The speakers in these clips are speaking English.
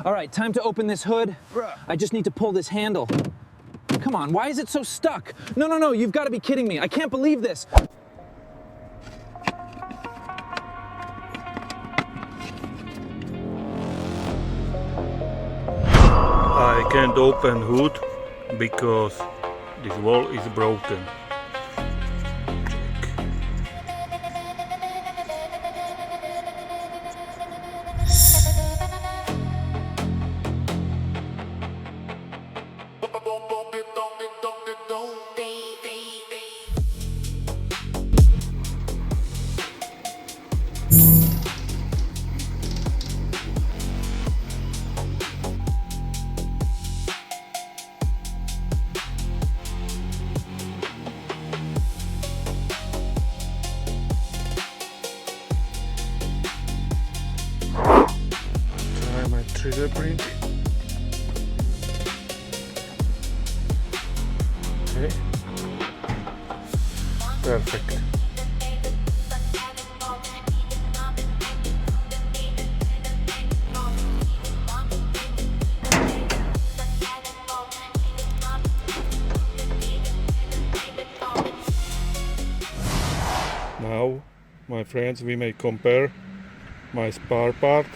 All right, time to open this hood. I just need to pull this handle. Come on, why is it so stuck? No, you've got to be kidding me. I can't believe this. I can't open hood because this wall is broken. Try my trigger brake. Okay. Perfect. Now, my friends, we may compare my spare part.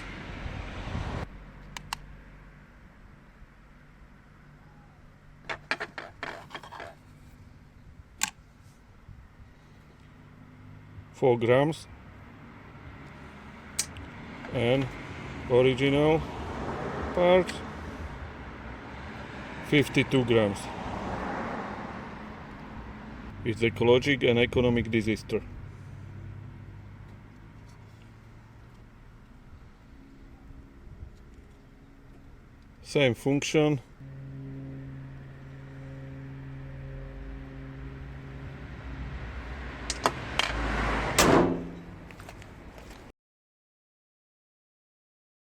$4 and original part 52 grams. It's ecologic and economic disaster. Same function,